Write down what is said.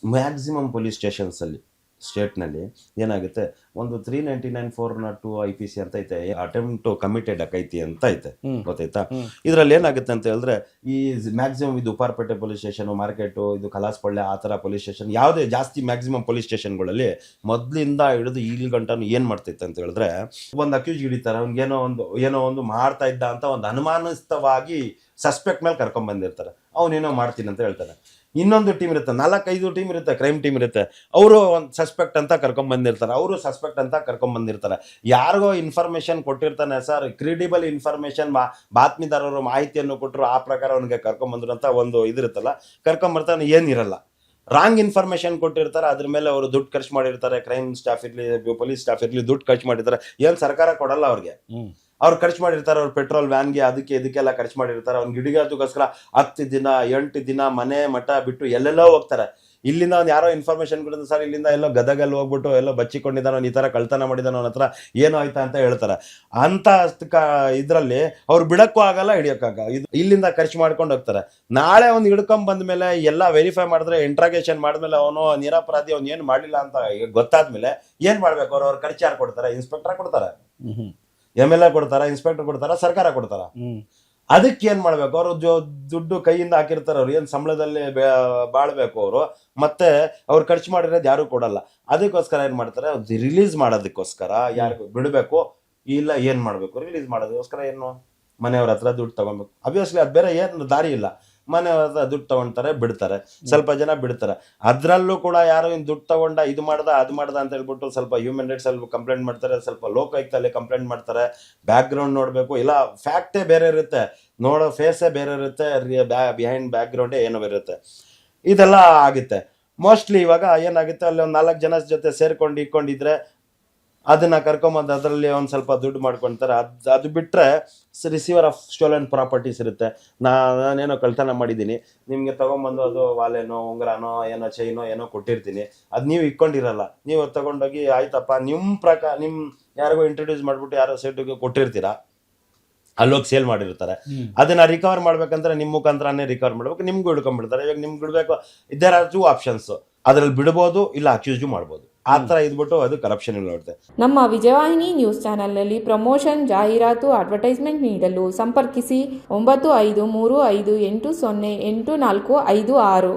Maximum police ಸ್ಟೇಷನ್ಸಲ್ಲಿ ಸ್ಟೇಟ್ನಲ್ಲಿ ಏನಾಗುತ್ತೆ, ಒಂದು 399 402 IPC ಅಂತ ಐತೆ, ಅಟೆಂಪ್ಟ್ ಕಮಿಟೆಡ್ ಡಕೈತಿ ಅಂತ ಐತೆ, ಗೊತ್ತಾಯ್ತಾ. ಇದರಲ್ಲಿ ಏನಾಗುತ್ತೆ ಅಂತ ಹೇಳಿದ್ರೆ, ಈ ಮ್ಯಾಕ್ಸಿಮಮ್ ಇದು ಉಪ್ಪಾರಪೇಟೆ ಪೊಲೀಸ್ ಸ್ಟೇಷನ್, ಮಾರ್ಕೆಟು, ಇದು ಕಲಾಸಪಳ್ಳಿ, ಆ ಥರ ಪೊಲೀಸ್ ಸ್ಟೇಷನ್, ಯಾವುದೇ ಜಾಸ್ತಿ ಮ್ಯಾಕ್ಸಿಮಮ್ ಪೊಲೀಸ್ ಸ್ಟೇಷನ್ಗಳಲ್ಲಿ ಮೊದಲಿಂದ ಹಿಡಿದು ಇಲ್ಲಿ ಗಂಟನು ಏನು ಮಾಡ್ತೈತೆ ಅಂತ ಹೇಳಿದ್ರೆ, ಒಂದು ಅಕ್ಯೂಸ್ ಹಿಡಿತಾರೆ, ಅವ್ನಿಗೆ ಏನೋ ಒಂದು ಮಾಡ್ತಾ ಇದ್ದ ಅಂತ ಒಂದು ಅನುಮಾನಿಸ್ತವಾಗಿ ಸಸ್ಪೆಕ್ಟ್ ಮೇಲೆ ಕರ್ಕೊಂಡ್ಬಂದಿರ್ತಾರೆ, ಅವನೇನೋ ಮಾಡ್ತೀನಿ ಅಂತ ಹೇಳ್ತಾನೆ. ಇನ್ನೊಂದು ಟೀಮ್ ಇರುತ್ತೆ, 4-5 ಟೀಮ್ ಇರುತ್ತೆ, ಕ್ರೈಮ್ ಟೀಮ್ ಇರುತ್ತೆ, ಅವರು ಒಂದು ಸಸ್ಪೆಕ್ಟ್ ಅಂತ ಕರ್ಕೊಂಡ್ಬಂದಿರ್ತಾರೆ, ಅವರು ಸಸ್ಪೆಕ್ಟ್ ಅಂತ ಕರ್ಕೊಂಡ್ಬಂದಿರ್ತಾರೆ. ಯಾರಿಗೋ ಇನ್ಫಾರ್ಮೇಶನ್ ಕೊಟ್ಟಿರ್ತಾನೆ ಸರ್, ಕ್ರೆಡಿಬಲ್ ಇನ್ಫಾರ್ಮೇಶನ್, ಬಾತ್ಮಿದಾರರು ಮಾಹಿತಿಯನ್ನು ಕೊಟ್ಟರು, ಆ ಪ್ರಕಾರ ಅವನಿಗೆ ಕರ್ಕೊಂಡ್ಬಂದ್ರು ಅಂತ ಒಂದು ಇದಿರುತ್ತಲ್ಲ, ಕರ್ಕೊಂಬರ್ತಾನೆ, ಏನಿರಲ್ಲ. ರಾಂಗ್ ಇನ್ಫಾರ್ಮೇಶನ್ ಕೊಟ್ಟಿರ್ತಾರೆ, ಅದ್ರ ಮೇಲೆ ಅವರು ದುಡ್ಡು ಖರ್ಚು ಮಾಡಿರ್ತಾರೆ, ಕ್ರೈಮ್ ಸ್ಟಾಫ್ ಇರಲಿ, ಪೊಲೀಸ್ ಸ್ಟಾಫ್ ಇರಲಿ, ದುಡ್ಡು ಖರ್ಚು ಮಾಡಿರ್ತಾರೆ. ಏನು ಸರ್ಕಾರ ಕೊಡಲ್ಲ ಅವ್ರಿಗೆ, ಅವ್ರು ಖರ್ಚು ಮಾಡಿರ್ತಾರೆ, ಅವ್ರು ಪೆಟ್ರೋಲ್ ವ್ಯಾನ್ಗೆ ಅದಕ್ಕೆ ಇದಕ್ಕೆಲ್ಲ ಖರ್ಚು ಮಾಡಿರ್ತಾರೆ. ಅವ್ನಿಗೆ ಹಿಡಿಯೋದಕ್ಕೋಸ್ಕರ 10 ದಿನ 8 ದಿನ ಮನೆ ಮಠ ಬಿಟ್ಟು ಎಲ್ಲೆಲ್ಲೋ ಹೋಗ್ತಾರೆ. ಇಲ್ಲಿಂದ ಒಂದು ಯಾರೋ ಇನ್ಫಾರ್ಮೇಶನ್ ಕೊಡಿದ್ರೆ, ಸರ್ ಇಲ್ಲಿಂದ ಎಲ್ಲೋ ಗದಗಲ್ಲಿ ಹೋಗ್ಬಿಟ್ಟು ಎಲ್ಲೋ ಬಚ್ಚಿಕೊಂಡಿದ್ದಾನೋ, ಈ ಥರ ಕಳ್ತನ ಮಾಡಿದಾನೋ, ಅವನ ಹತ್ರ ಏನೋ ಆಯ್ತಾ ಅಂತ ಹೇಳ್ತಾರೆ. ಅಂತ ಇದರಲ್ಲಿ ಅವ್ರು ಬಿಡಕ್ಕೂ ಆಗಲ್ಲ, ಹಿಡಿಯೋಕ್ಕಾಗಲ್ಲ. ಇದು ಇಲ್ಲಿಂದ ಖರ್ಚು ಮಾಡ್ಕೊಂಡು ಹೋಗ್ತಾರೆ. ನಾಳೆ ಅವ್ನು ಹಿಡ್ಕೊಂಡ್ ಬಂದ್ಮೇಲೆ ಎಲ್ಲ ವೆರಿಫೈ ಮಾಡಿದ್ರೆ, ಇಂಟ್ರಾಗೇಷನ್ ಮಾಡಿದ್ಮೇಲೆ ಅವನು ನಿರಪರಾಧಿ, ಅವ್ನು ಏನು ಮಾಡಲಿಲ್ಲ ಅಂತ ಗೊತ್ತಾದ್ಮೇಲೆ ಏನು ಮಾಡ್ಬೇಕು? ಅವ್ರು ಖರ್ಚು ಯಾರು ಕೊಡ್ತಾರೆ? ಇನ್ಸ್ಪೆಕ್ಟರ್ ಕೊಡ್ತಾರೆ, MLA ಕೊಡ್ತಾರ, ಇನ್ಸ್ಪೆಕ್ಟರ್ ಕೊಡ್ತಾರ, ಸರ್ಕಾರ ಕೊಡ್ತಾರ. ಅದಕ್ಕೆ ಏನ್ ಮಾಡ್ಬೇಕು? ಅವರು ದುಡ್ಡು ಕೈಯಿಂದ ಹಾಕಿರ್ತಾರೆ, ಅವ್ರು ಏನ್ ಸಂಬಳದಲ್ಲಿ ಬಾಳ್ಬೇಕು ಅವರು, ಮತ್ತೆ ಅವ್ರು ಖರ್ಚು ಮಾಡಿರೋದು ಯಾರು ಕೊಡಲ್ಲ. ಅದಕ್ಕೋಸ್ಕರ ಏನ್ ಮಾಡ್ತಾರೆ, ರಿಲೀಸ್ ಮಾಡೋದಕ್ಕೋಸ್ಕರ ಯಾರು ಬಿಡಬೇಕು ಇಲ್ಲ ಏನ್ ಮಾಡ್ಬೇಕು, ರಿಲೀಸ್ ಮಾಡೋದಕ್ಕೋಸ್ಕರ ಏನು ಮನೆಯವ್ರ ಹತ್ರ ದುಡ್ಡು ತಗೊಬೇಕು. ಅಬ್ವಿಯಸ್ಲಿ ಅದು ಬೇರೆ ಏನು ದಾರಿ ಇಲ್ಲ, ಮನೆಯವ್ರ ಹತ್ರ ದುಡ್ಡು ತಗೊಂತಾರೆ, ಬಿಡ್ತಾರೆ, ಸ್ವಲ್ಪ ಜನ ಬಿಡ್ತಾರೆ. ಅದ್ರಲ್ಲೂ ಕೂಡ ಯಾರು ದುಡ್ಡು ತಗೊಂಡ, ಇದು ಮಾಡ್ದ ಅದು ಮಾಡ್ದ ಅಂತ ಹೇಳ್ಬಿಟ್ಟು ಸ್ವಲ್ಪ ಹ್ಯೂಮನ್ ರೈಟ್ಸ್ ಅಲ್ಲಿ ಕಂಪ್ಲೇಂಟ್ ಮಾಡ್ತಾರೆ, ಸ್ವಲ್ಪ ಲೋಕಾಯುಕ್ತಲ್ಲಿ ಕಂಪ್ಲೇಂಟ್ ಮಾಡ್ತಾರೆ. ಬ್ಯಾಕ್ ಗ್ರೌಂಡ್ ನೋಡ್ಬೇಕು, ಇಲ್ಲ ಫ್ಯಾಕ್ಟೇ ಬೇರೆ ಇರುತ್ತೆ, ನೋಡೋ ಫೇಸೇ ಬೇರೆ ಇರುತ್ತೆ, ಬಿಹೈಂಡ್ ಬ್ಯಾಕ್ ಗ್ರೌಂಡೇ ಏನೋ ಇರುತ್ತೆ. ಇದೆಲ್ಲ ಆಗುತ್ತೆ. ಮೋಸ್ಟ್ಲಿ ಇವಾಗ ಏನಾಗುತ್ತೆ, ಅಲ್ಲಿ ಒಂದು 4 ಜನ ಜೊತೆ ಸೇರ್ಕೊಂಡು ಇಟ್ಕೊಂಡಿದ್ರೆ ಅದನ್ನ ಕರ್ಕೊಂಬಂದು ಅದರಲ್ಲಿ ಒಂದು ಸ್ವಲ್ಪ ದುಡ್ಡು ಮಾಡ್ಕೊಳ್ತಾರೆ. ಅದು ಬಿಟ್ಟರೆ ರಿಸೀವರ್ ಆಫ್ ಸ್ಟೋಲನ್ ಪ್ರಾಪರ್ಟೀಸ್ ಇರುತ್ತೆ. ನಾನೇನೋ ಕಳ್ತನ ಮಾಡಿದ್ದೀನಿ, ನಿಮಗೆ ತೊಗೊಂಬಂದು ಅದು ವಾಲೆನೋ ಉಂಗ್ರಾನೋ ಏನೋ ಚೈನೋ ಏನೋ ಕೊಟ್ಟಿರ್ತೀನಿ, ಅದು ನೀವು ಇಟ್ಕೊಂಡಿರಲ್ಲ, ನೀವು ತಗೊಂಡೋಗಿ ಆಯ್ತಪ್ಪ ನಿಮ್ಮ ಯಾರಿಗೋ ಇಂಟ್ರೊಡ್ಯೂಸ್ ಮಾಡಿಬಿಟ್ಟು ಯಾರೋ ಸೈಟಿಗೆ ಕೊಟ್ಟಿರ್ತೀರಾ, ಅಲ್ಲೋಗಿ ಸೇಲ್ ಮಾಡಿರ್ತಾರೆ. ಅದನ್ನ ರಿಕವರ್ ಮಾಡ್ಬೇಕಂದ್ರೆ ನಿಮ್ಮ ಮುಖಾಂತರನೇ ರಿಕವರ್ ಮಾಡ್ಬೇಕು, ನಿಮ್ಗೂ ಹಿಡ್ಕೊಂಡ್ಬಿಡ್ತಾರೆ. ಇವಾಗ ನಿಮ್ಗೆ ಬಿಡಬೇಕು, ದೇರ್ ಆರ್ 2 ಆಪ್ಷನ್ಸ್, ಅದ್ರಲ್ಲಿ ಬಿಡ್ಬೋದು ಇಲ್ಲ ಅಕ್ಯೂಸ್ಡು ಮಾಡ್ಬೋದು. ಆ ಥರ ಇದ್ಬಿಟ್ಟು ಅದು ಕರಪ್ಷನ್ ನೋಡುತ್ತೆ. ನಮ್ಮ ವಿಜಯವಾಹಿನಿ ನ್ಯೂಸ್ ಚಾನೆಲ್ನಲ್ಲಿ ಪ್ರಮೋಷನ್, ಜಾಹೀರಾತು, ಅಡ್ವರ್ಟೈಸ್ಮೆಂಟ್ ನೀಡಲು ಸಂಪರ್ಕಿಸಿ 9535808456.